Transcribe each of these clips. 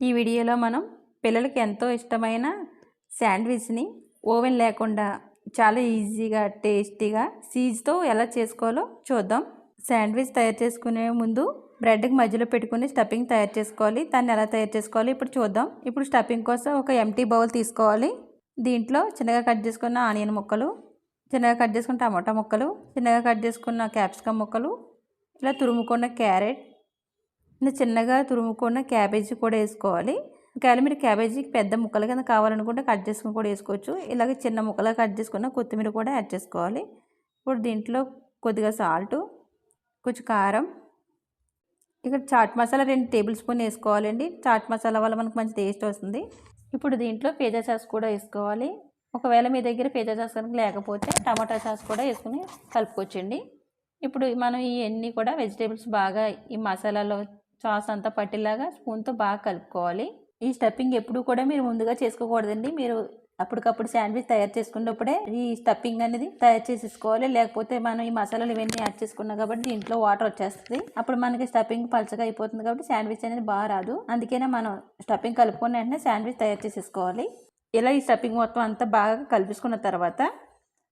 ఈ వీడియోలో మనం పిల్లలకి ఎంతో ఇష్టమైన శాండ్విచ్ని ఓవెన్ లేకుండా చాలా ఈజీగా టేస్టీగా చీజ్తో ఎలా చేసుకోవాలో చూద్దాం. శాండ్విచ్ తయారు చేసుకునే ముందు బ్రెడ్కి మధ్యలో పెట్టుకుని స్టఫింగ్ తయారు చేసుకోవాలి. దాన్ని ఎలా తయారు చేసుకోవాలి ఇప్పుడు చూద్దాం. ఇప్పుడు స్టఫింగ్ కోసం ఒక ఎంటీ బౌల్ తీసుకోవాలి. దీంట్లో చిన్నగా కట్ చేసుకున్న ఆనియన్ ముక్కలు, చిన్నగా కట్ చేసుకున్న టమాటా ముక్కలు, చిన్నగా కట్ చేసుకున్న క్యాప్సికమ్ ముక్కలు, ఇలా తురుముకున్న క్యారెట్, చిన్నగా తురుముకున్న క్యాబేజీ కూడా వేసుకోవాలి. ఒకవేళ మీరు క్యాబేజీకి పెద్ద ముక్కలు కింద కావాలనుకుంటే కట్ చేసుకుని కూడా వేసుకోవచ్చు. ఇలాగే చిన్న ముక్కలుగా కట్ చేసుకున్న కొత్తిమీర కూడా యాడ్ చేసుకోవాలి. ఇప్పుడు దీంట్లో కొద్దిగా సాల్టు, కొంచెం కారం, ఇక్కడ చాట్ మసాలా 2 టేబుల్ స్పూన్ వేసుకోవాలండి. చాట్ మసాలా వల్ల మనకు మంచి టేస్ట్ వస్తుంది. ఇప్పుడు దీంట్లో పిజ్జా సాస్ కూడా వేసుకోవాలి. ఒకవేళ మీ దగ్గర పిజ్జా సాస్ కనుక లేకపోతే టమాటా సాస్ కూడా వేసుకుని కలుపుకోవచ్చండి. ఇప్పుడు మనం ఇవన్నీ కూడా వెజిటేబుల్స్ బాగా ఈ మసాలాలో సాస్ అంతా పట్టేలాగా స్పూన్తో బాగా కలుపుకోవాలి. ఈ స్టఫింగ్ ఎప్పుడు కూడా మీరు ముందుగా చేసుకోకూడదండి. మీరు అప్పటికప్పుడు శాండ్విచ్ తయారు చేసుకున్నప్పుడే ఈ స్టఫింగ్ అనేది తయారు చేసేసుకోవాలి. లేకపోతే మనం ఈ మసాలాలు ఇవన్నీ యాడ్ చేసుకున్నాం కాబట్టి దీంట్లో వాటర్ వచ్చేస్తుంది. అప్పుడు మనకి స్టఫింగ్ పలచగా అయిపోతుంది కాబట్టి శాండ్విచ్ అనేది బాగా రాదు. అందుకనే మనం స్టఫింగ్ కలుపుకున్న వెంటనే శాండ్విచ్ తయారు చేసేసుకోవాలి. ఇలా ఈ స్టఫింగ్ మొత్తం అంతా బాగా కలిపేసుకున్న తర్వాత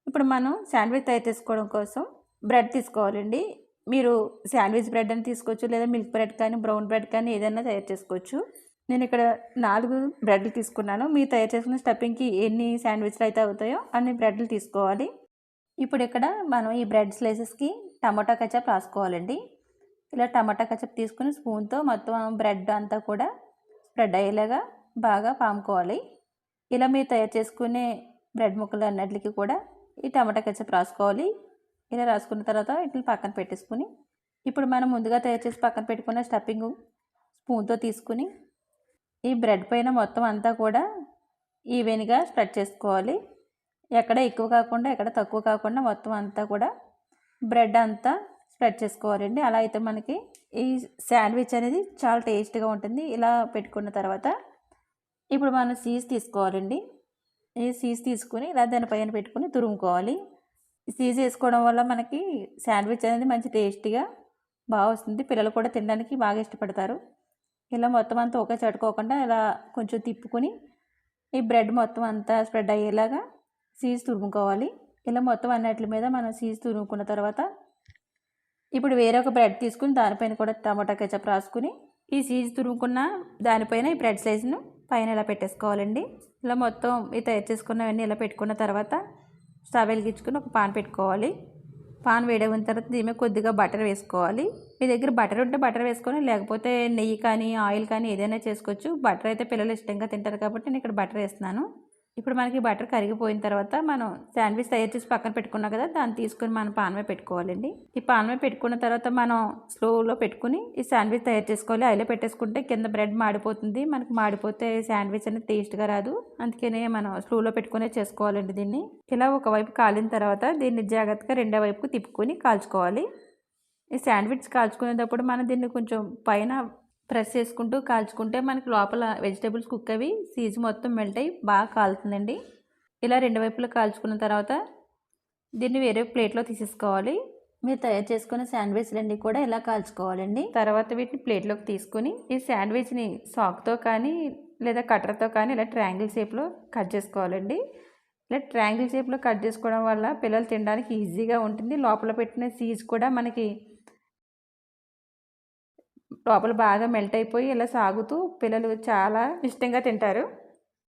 ఇప్పుడు మనం శాండ్విచ్ తయారు చేసుకోవడం కోసం బ్రెడ్ తీసుకోవాలండి. మీరు శాండ్విచ్ బ్రెడ్ అని తీసుకోవచ్చు, లేదా మిల్క్ బ్రెడ్ కానీ బ్రౌన్ బ్రెడ్ కానీ ఏదైనా తయారు చేసుకోవచ్చు. నేను ఇక్కడ 4 బ్రెడ్లు తీసుకున్నాను. మీరు తయారు చేసుకున్న స్టఫింగ్కి ఎన్ని శాండ్విచ్లు అయితే అవుతాయో అన్ని బ్రెడ్లు తీసుకోవాలి. ఇప్పుడు ఇక్కడ మనం ఈ బ్రెడ్ స్లైసెస్కి టమాటా కెచప్ రాసుకోవాలండి. ఇలా టమాటా కెచప్ తీసుకుని స్పూన్తో మొత్తం బ్రెడ్ అంతా కూడా స్ప్రెడ్ అయ్యేలాగా బాగా పాముకోవాలి. ఇలా మీరు తయారు చేసుకునే బ్రెడ్ ముక్కలు అన్నిటికీ కూడా ఈ టమాటా కెచప్ రాసుకోవాలి. ఇలా రాసుకున్న తర్వాత ఇట్లా పక్కన పెట్టేసుకుని ఇప్పుడు మనం ముందుగా తయారు చేసి పక్కన పెట్టుకున్న స్టఫింగ్ స్పూన్తో తీసుకుని ఈ బ్రెడ్ పైన మొత్తం అంతా కూడా ఈవెన్గా స్ప్రెడ్ చేసుకోవాలి. ఎక్కడ ఎక్కువ కాకుండా ఎక్కడ తక్కువ కాకుండా మొత్తం అంతా కూడా బ్రెడ్ అంతా స్ప్రెడ్ చేసుకోవాలండి. అలా అయితే మనకి ఈ శాండ్విచ్ అనేది చాలా టేస్ట్గా ఉంటుంది. ఇలా పెట్టుకున్న తర్వాత ఇప్పుడు మనం చీజ్ తీసుకోవాలండి. ఈ చీజ్ తీసుకుని ఇలా దానిపైన పెట్టుకుని తురుముకోవాలి. చీజ్ వేసుకోవడం వల్ల మనకి శాండ్విచ్ అనేది మంచి టేస్టీగా బాగా వస్తుంది. పిల్లలు కూడా తినడానికి బాగా ఇష్టపడతారు. ఇలా మొత్తం అంతా ఒకే చట్టుకోకుండా ఇలా కొంచెం తిప్పుకొని ఈ బ్రెడ్ మొత్తం అంతా స్ప్రెడ్ అయ్యేలాగా చీజ్ తురుముకోవాలి. ఇలా మొత్తం అన్నిటి మీద మనం చీజ్ తురుముకున్న తర్వాత ఇప్పుడు వేరొక బ్రెడ్ తీసుకుని దానిపైన కూడా టమాటా కెచప్ రాసుకుని ఈ చీజ్ తురుముకున్న దానిపైన ఈ బ్రెడ్ స్లైస్ను పైన ఇలా పెట్టేసుకోవాలండి. ఇలా మొత్తం ఈ తయారు చేసుకున్నవన్నీ ఇలా పెట్టుకున్న తర్వాత స్టవ్ వెలిగించుకుని ఒక పాన్ పెట్టుకోవాలి. పాన్ వేడైన తర్వాత దీని మీద కొద్దిగా బటర్ వేసుకోవాలి. మీ దగ్గర బటర్ ఉంటే బటర్ వేసుకొని, లేకపోతే నెయ్యి కానీ ఆయిల్ కానీ ఏదైనా చేసుకోవచ్చు. బటర్ అయితే పిల్లలు ఇష్టంగా తింటారు కాబట్టి నేను ఇక్కడ బటర్ వేస్తున్నాను. ఇప్పుడు మనకి బటర్ కరిగిపోయిన తర్వాత మనం శాండ్విచ్ తయారు చేసి పక్కన పెట్టుకున్నాం కదా, దాన్ని తీసుకొని మనం పాన్ మీద పెట్టుకోవాలండి. ఈ పాన్ మీద పెట్టుకున్న తర్వాత మనం స్లోలో పెట్టుకుని ఈ శాండ్విచ్ తయారు చేసుకోవాలి. ఆయిల్లో పెట్టేసుకుంటే కింద బ్రెడ్ మాడిపోతుంది. మనకి మాడిపోతే శాండ్విచ్ అనేది టేస్ట్గా రాదు. అందుకనే మనం స్లోలో పెట్టుకునే చేసుకోవాలండి. దీన్ని ఇలా ఒకవైపు కాలిన తర్వాత దీన్ని జాగ్రత్తగా రెండో వైపుకు తిప్పుకొని కాల్చుకోవాలి. ఈ శాండ్విచ్ కాల్చుకునేటప్పుడు మనం దీన్ని కొంచెం పైన ప్రెస్ చేసుకుంటూ కాల్చుకుంటే మనకి లోపల వెజిటేబుల్స్ కుక్ అవి చీజ్ మొత్తం మెల్ట్ అయ్యి బాగా కాలుతుందండి. ఇలా రెండు వైపులా కాల్చుకున్న తర్వాత దీన్ని వేరే ప్లేట్లో తీసేసుకోవాలి. మీరు తయారు చేసుకున్న శాండ్విచ్లన్నీ కూడా ఇలా కాల్చుకోవాలండి. తర్వాత వీటిని ప్లేట్లోకి తీసుకొని ఈ శాండ్విచ్ని సాక్తో కానీ లేదా కట్టర్తో కానీ ఇలా ట్రయాంగిల్ షేప్లో కట్ చేసుకోవాలండి. ఇలా ట్రయాంగిల్ షేప్లో కట్ చేసుకోవడం వల్ల పిల్లలు తినడానికి ఈజీగా ఉంటుంది. లోపల పెట్టిన చీజ్ కూడా మనకి లోపల బాగా మెల్ట్ అయిపోయి ఇలా సాగుతూ పిల్లలు చాలా ఇష్టంగా తింటారు.